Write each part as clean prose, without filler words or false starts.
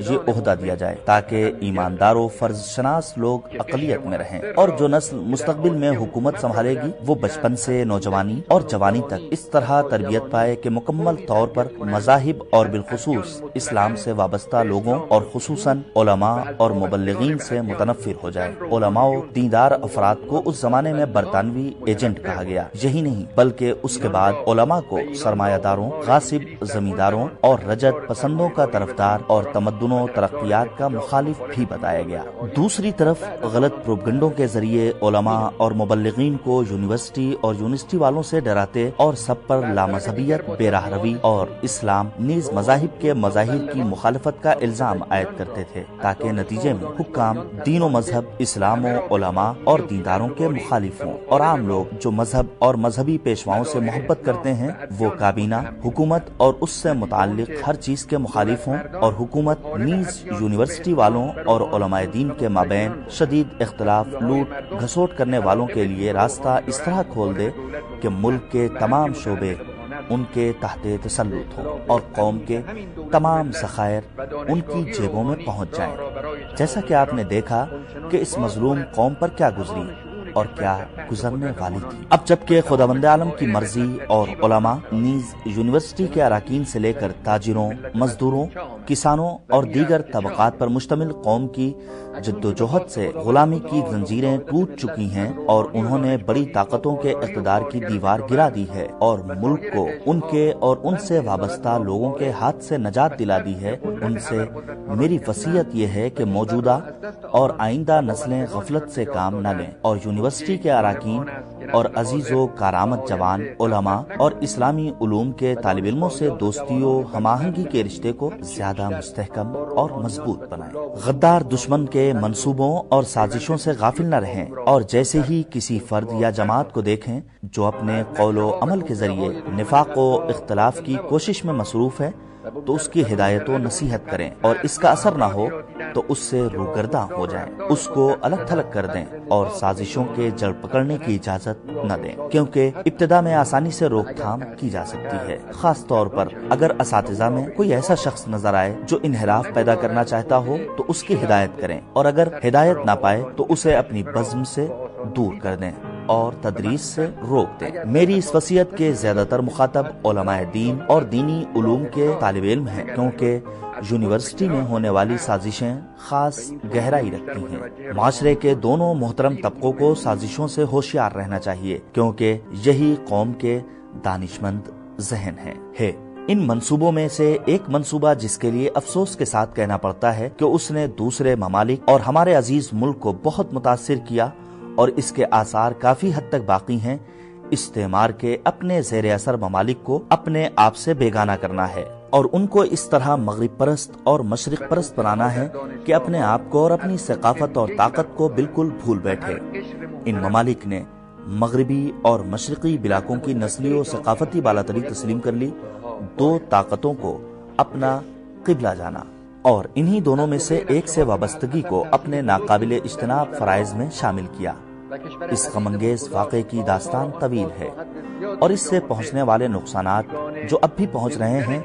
یہ عہدہ دیا جائے تاکہ ایماندار و فرض شناس لوگ اقلیت میں رہیں، اور جو نسل مستقبل میں حکومت سنبھالے گی وہ بچپن سے نوجوانی اور جوانی تک اس طرح تربیت پائے کہ مکمل طور پر مذاہب اور بالخصوص اسلام سے وابستہ لوگوں اور خصوصاً علماء اور مبلغین سے متنفر ہو جائے۔ علماء و دیندار افراد کو اس زمانے میں برطانوی ایجنٹ کہا گیا۔ یہی نہیں بلکہ اس کے بعد علماء کو سرمایہ داروں، غاصب زمینداروں اور رجت پسندوں کا طرفدار اور تمدن و ترقیات کا مخالف بھی بتایا گیا۔ دوسری طرف غلط پروپگنڈوں کے ذریعے علماء اور مبلغین کو یونیورسٹی اور یونیورسٹی والوں سے ڈراتے اور سب پر لامذہبیت، بے راہ روی اور اسلام نیز مذاہب کے مظاہر کی مخالفت کا الزام عائد کرتے تھے تاکہ نتیجے میں حکام دین و مذہب، اسلام و علماء اور دینداروں کے مخالف ہوں، اور عام لوگ جو مذہب اور مذہبی پیشواؤں سے محبت کرتے ہیں وہ کابینہ حکومت اور اس سے متعلق ہر چیز کے مخالف ہوں، اور حکومت نیز یونیورسٹی والوں اور علماء دین کے مابین شدید اختلاف، لوٹ گھسوٹ کرنے والوں کے لیے راستہ اس طرح کھول دے کہ ملک کے تمام شعبے ان کے تحت تسلط ہوں اور قوم کے تمام ذخائر ان کی جیبوں میں پہنچ جائیں، جیسا کہ آپ نے دیکھا کہ اس مظلوم قوم پر کیا گزری اور کیا گزرنے والی تھی۔ اب جبکہ خداوند عالم کی مرضی اور علماء نیز یونیورسٹی کے اراکین سے لے کر تاجروں، مزدوروں، کسانوں اور دیگر طبقات پر مشتمل قوم کی جدوجہد سے غلامی کی زنجیریں ٹوٹ چکی ہیں اور انہوں نے بڑی طاقتوں کے اقتدار کی دیوار گرا دی ہے اور ملک کو ان کے اور ان سے وابستہ لوگوں کے ہاتھ سے نجات دلا دی ہے، ان سے میری وصیت یہ ہے کہ موجودہ اور آئندہ نسلیں غفلت سے کام نہ لیں اور یونیورسٹی کے اراکین اور عزیز و کارآمد جوان علماء اور اسلامی علوم کے طالب علموں سے دوستی و ہم آہنگی کے رشتے کو زیادہ مستحکم اور مضبوط بنائیں۔ غدار دشمن کے منصوبوں اور سازشوں سے غافل نہ رہیں، اور جیسے ہی کسی فرد یا جماعت کو دیکھیں جو اپنے قول و عمل کے ذریعے نفاق و اختلاف کی کوشش میں مصروف ہے تو اس کی ہدایت و نصیحت کریں، اور اس کا اثر نہ ہو تو اس سے روگرداں ہو جائیں، اس کو الگ تھلگ کر دیں اور سازشوں کے جڑ پکڑنے کی اجازت نہ دیں، کیونکہ ابتدا میں آسانی سے روک تھام کی جا سکتی ہے۔ خاص طور پر اگر اساتذہ میں کوئی ایسا شخص نظر آئے جو انحراف پیدا کرنا چاہتا ہو تو اس کی ہدایت کریں، اور اگر ہدایت نہ پائے تو اسے اپنی بزم سے دور کر دیں اور تدریس سے روک دیں۔ میری اس وصیت کے زیادہ تر مخاطب علماء دین اور دینی علوم کے طالب علم ہیں، کیونکہ یونیورسٹی میں ہونے والی سازشیں خاص گہرائی رکھتی ہیں۔ معاشرے کے دونوں محترم طبقوں کو سازشوں سے ہوشیار رہنا چاہیے، کیونکہ یہی قوم کے دانشمند ذہن ہے۔ ان منصوبوں میں سے ایک منصوبہ جس کے لیے افسوس کے ساتھ کہنا پڑتا ہے کہ اس نے دوسرے ممالک اور ہمارے عزیز ملک کو بہت متاثر کیا اور اس کے آثار کافی حد تک باقی ہیں، استعمار کے اپنے زیر اثر ممالک کو اپنے آپ سے بیگانہ کرنا ہے اور ان کو اس طرح مغرب پرست اور مشرق پرست بنانا ہے کہ اپنے آپ کو اور اپنی ثقافت اور طاقت کو بالکل بھول بیٹھے۔ ان ممالک نے مغربی اور مشرقی علاقوں کی نسلی و ثقافتی بالاتری تسلیم کر لی، دو طاقتوں کو اپنا قبلہ جانا اور انہی دونوں میں سے ایک سے وابستگی کو اپنے ناقابل اجتناب فرائض میں شامل کیا۔ اس غم انگیز واقعے کی داستان طویل ہے اور اس سے پہنچنے والے نقصانات جو اب بھی پہنچ رہے ہیں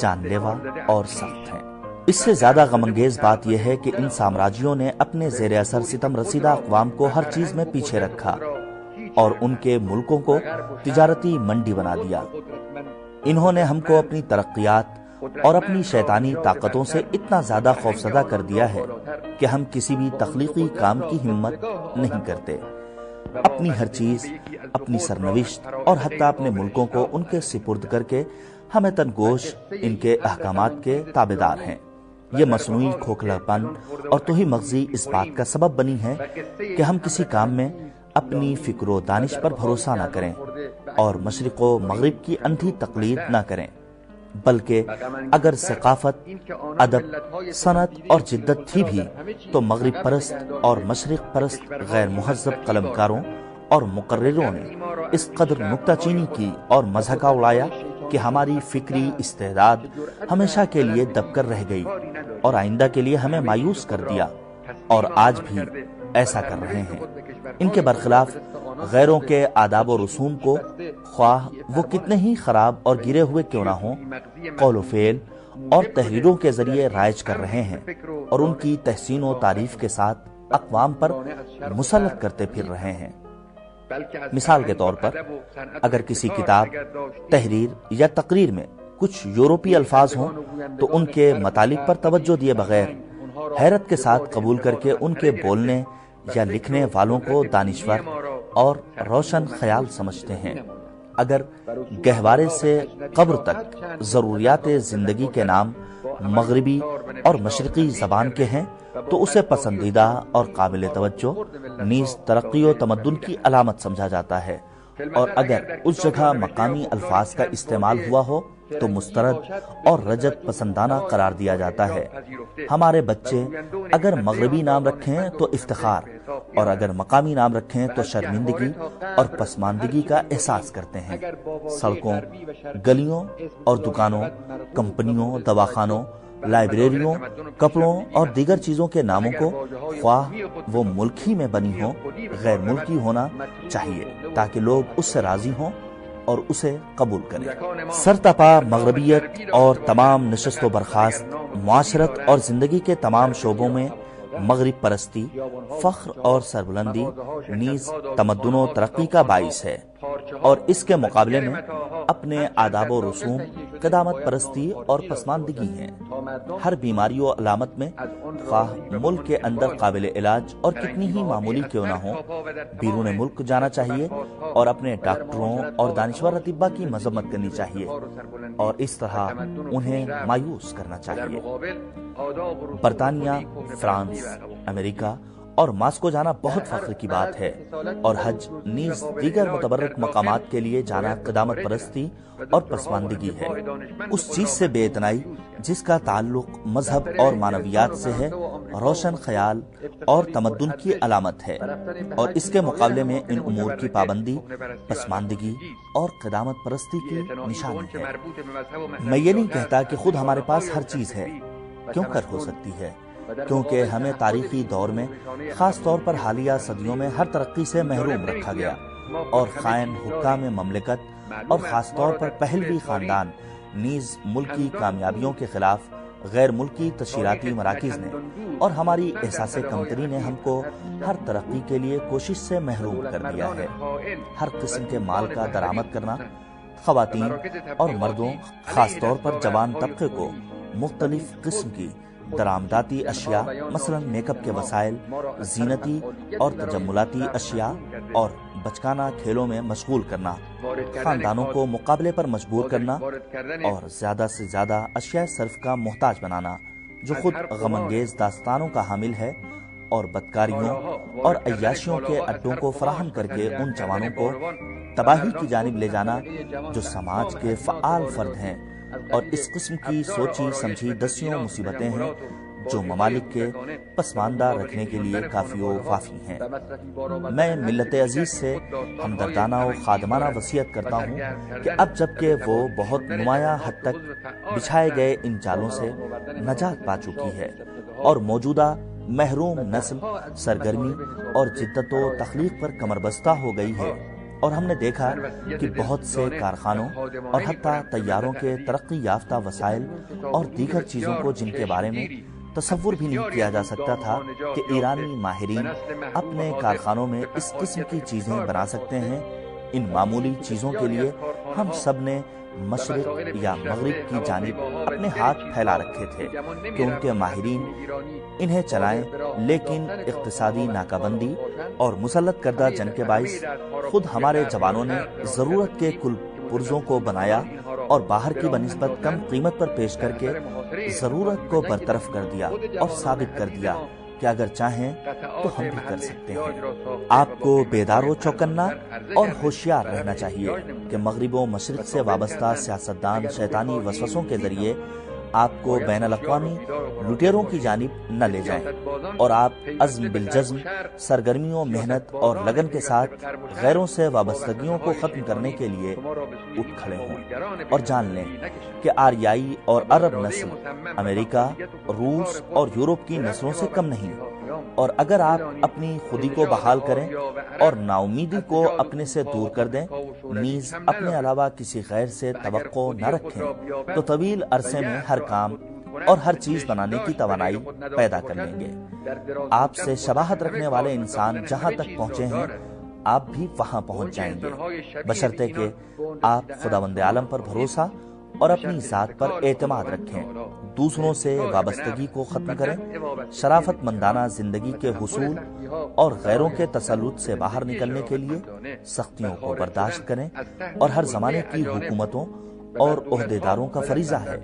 جان لیوا اور سخت ہیں۔ اس سے زیادہ غم انگیز بات یہ ہے کہ ان سامراجیوں نے اپنے زیر اثر ستم رسیدہ اقوام کو ہر چیز میں پیچھے رکھا اور ان کے ملکوں کو تجارتی منڈی بنا دیا۔ انہوں نے ہم کو اپنی ترقیات اور اپنی شیطانی طاقتوں سے اتنا زیادہ خوفزدہ کر دیا ہے کہ ہم کسی بھی تخلیقی کام کی ہمت نہیں کرتے۔ اپنی ہر چیز، اپنی سرنوشت اور حتیٰ اپنے ملکوں کو ان کے سپرد کر کے ہمیں تنگوش ان کے احکامات کے تابعدار ہیں۔ یہ مصنوعی کھوکھلاپن اور توہی مغزی اس بات کا سبب بنی ہے کہ ہم کسی کام میں اپنی فکر و دانش پر بھروسہ نہ کریں اور مشرق و مغرب کی اندھی تقلید نہ کریں، بلکہ اگر ثقافت، ادب، صنعت اور جدت تھی بھی تو مغرب پرست اور مشرق پرست غیر مہذب قلمکاروں اور مقرروں نے اس قدر نکتہ چینی کی اور مضحکہ اڑایا کہ ہماری فکری استعداد ہمیشہ کے لیے دب کر رہ گئی اور آئندہ کے لیے ہمیں مایوس کر دیا، اور آج بھی ایسا کر رہے ہیں۔ ان کے برخلاف غیروں کے آداب و رسوم کو، خواہ وہ کتنے ہی خراب اور گرے ہوئے کیوں نہ ہوں، قول و فعل اور تحریروں کے ذریعے رائج کر رہے ہیں اور ان کی تحسین و تعریف کے ساتھ اقوام پر مسلط کرتے پھر رہے ہیں۔ مثال کے طور پر اگر کسی کتاب، تحریر یا تقریر میں کچھ یورپی الفاظ ہوں تو ان کے مطالب پر توجہ دیے بغیر حیرت کے ساتھ قبول کر کے ان کے بولنے یا لکھنے والوں کو دانشور اور روشن خیال سمجھتے ہیں۔ اگر گہوارے سے قبر تک ضروریات زندگی کے نام مغربی اور مشرقی زبان کے ہیں تو اسے پسندیدہ اور قابل توجہ نیز ترقی و تمدن کی علامت سمجھا جاتا ہے، اور اگر اس جگہ مقامی الفاظ کا استعمال ہوا ہو تو مسترد اور رجت پسندانہ قرار دیا جاتا ہے۔ ہمارے بچے اگر مغربی نام رکھیں تو افتخار، اور اگر مقامی نام رکھیں تو شرمندگی اور پسماندگی کا احساس کرتے ہیں۔ سڑکوں، گلیوں اور دکانوں، کمپنیوں، دواخانوں، لائبریریوں، کپڑوں اور دیگر چیزوں کے ناموں کو خواہ وہ ملکی میں بنی ہوں غیر ملکی ہونا چاہیے تاکہ لوگ اس سے راضی ہوں اور اسے قبول کریں۔ سرتپا مغربیت اور تمام نشست و برخاست معاشرت اور زندگی کے تمام شعبوں میں مغرب پرستی فخر اور سربلندی نیز تمدن و ترقی کا باعث ہے، اور اس کے مقابلے میں اپنے آداب و رسوم قدامت پرستی اور پسماندگی ہیں۔ ہر بیماری و علامت میں خواہ ملک کے اندر قابل علاج اور کتنی ہی معمولی کیوں نہ ہو، بیرون ملک جانا چاہیے اور اپنے ڈاکٹروں اور دانشور اطباء کی مذمت کرنی چاہیے اور اس طرح انہیں مایوس کرنا چاہیے۔ برطانیہ، فرانس، امریکہ اور ماسکو جانا بہت فخر کی بات ہے، اور حج نیز دیگر متبرک مقامات کے لیے جانا قدامت پرستی اور پسماندگی ہے۔ اس چیز سے بے اتنائی جس کا تعلق مذہب اور معنویات سے ہے روشن خیال اور تمدن کی علامت ہے، اور اس کے مقابلے میں ان امور کی پابندی پسماندگی اور قدامت پرستی کی نشانی ہے۔ میں یہ نہیں کہتا کہ خود ہمارے پاس ہر چیز ہے، کیوں کر ہو سکتی ہے، کیونکہ ہمیں تاریخی دور میں خاص طور پر حالیہ صدیوں میں ہر ترقی سے محروم رکھا گیا، اور خائن حکام مملکت اور خاص طور پر پہلوی خاندان نیز ملکی کامیابیوں کے خلاف غیر ملکی تشہیراتی مراکز نے اور ہماری احساس کمتری نے ہم کو ہر ترقی کے لیے کوشش سے محروم کر دیا ہے۔ ہر قسم کے مال کا درآمد کرنا خواتین اور مردوں خاص طور پر جوان طبقے کو مختلف قسم کی درآمداتی اشیاء مثلا میک اپ کے وسائل، زینتی اور تجملاتی اشیاء اور بچکانہ کھیلوں میں مشغول کرنا، خاندانوں کو مقابلے پر مجبور کرنا اور زیادہ سے زیادہ اشیاء صرف کا محتاج بنانا جو خود غم انگیز داستانوں کا حامل ہے، اور بدکاریوں اور عیاشیوں کے اڈوں کو فراہم کر کے ان جوانوں کو تباہی کی جانب لے جانا جو سماج کے فعال فرد ہیں، اور اس قسم کی سوچی سمجھی دسیوں مصیبتیں ہیں جو ممالک کے پسماندہ رکھنے کے لیے کافی و وافی ہیں۔ میں ملت عزیز سے ہمدردانہ و خادمانہ وصیت کرتا ہوں کہ اب جبکہ وہ بہت نمایاں حد تک بچھائے گئے ان جالوں سے نجات پا چکی ہے اور موجودہ محروم نسل سرگرمی اور جدت و تخلیق پر کمر بستہ ہو گئی ہے، اور ہم نے دیکھا کہ بہت سے کارخانوں اور حتیٰ طیاروں کے ترقی یافتہ وسائل اور دیگر چیزوں کو جن کے بارے میں تصور بھی نہیں کیا جا سکتا تھا کہ ایرانی ماہرین اپنے کارخانوں میں اس قسم کی چیزیں بنا سکتے ہیں، ان معمولی چیزوں کے لیے ہم سب نے مشرق یا مغرب کی جانب اپنے ہاتھ پھیلا رکھے تھے کہ ان کے ماہرین انہیں چلائیں، لیکن اقتصادی ناکہ بندی اور مسلط کردہ جنگ کے باعث خود ہمارے جوانوں نے ضرورت کے کل پرزوں کو بنایا اور باہر کی بنسبت کم قیمت پر پیش کر کے ضرورت کو برطرف کر دیا اور ثابت کر دیا کہ اگر چاہیں تو ہم بھی کر سکتے ہیں۔ آپ کو بیدار و چوکنا اور ہوشیار رہنا چاہیے کہ مغرب و مشرق سے وابستہ سیاستدان شیطانی وسوسوں کے ذریعے آپ کو بین الاقوامی لٹیروں کی جانب نہ لے جائیں، اور آپ عزم بالجزم سرگرمی و محنت اور لگن کے ساتھ غیروں سے وابستگیوں کو ختم کرنے کے لیے اٹھ کھڑے ہوں، اور جان لیں کہ آریائی اور عرب نسل امریکہ، روس اور یورپ کی نسلوں سے کم نہیں، اور اگر آپ اپنی خودی کو بحال کریں اور نا امیدی کو اپنے سے دور کر دیں، نیز اپنے علاوہ کسی غیر سے توقع نہ رکھیں تو طویل عرصے میں ہر کام اور ہر چیز بنانے کی توانائی پیدا کر لیں گے۔ آپ سے شباہت رکھنے والے انسان جہاں تک پہنچے ہیں آپ بھی وہاں پہنچ جائیں گے، بشرطے کہ آپ خداوند عالم پر بھروسہ اور اپنی ذات پر اعتماد رکھیں، دوسروں سے وابستگی کو ختم کریں، شرافت مندانہ زندگی کے حصول اور غیروں کے تسلط سے باہر نکلنے کے لیے سختیوں کو برداشت کریں، اور ہر زمانے کی حکومتوں اور عہدیداروں کا فریضہ ہے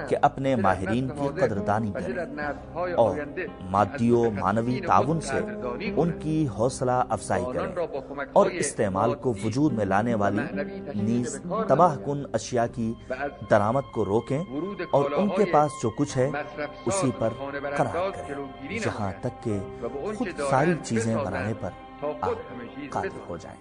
کہ اپنے ماہرین کی قدردانی کریں اور مادی و معنوی تعاون سے ان کی حوصلہ افزائی کریں، اور استعمال کو وجود میں لانے والی نیز تباہ کن اشیاء کی درآمد کو روکیں، اور ان کے پاس جو کچھ ہے اسی پر قرار کریں، جہاں تک کہ خود ساری چیزیں بنانے پر آپ قادر ہو جائیں۔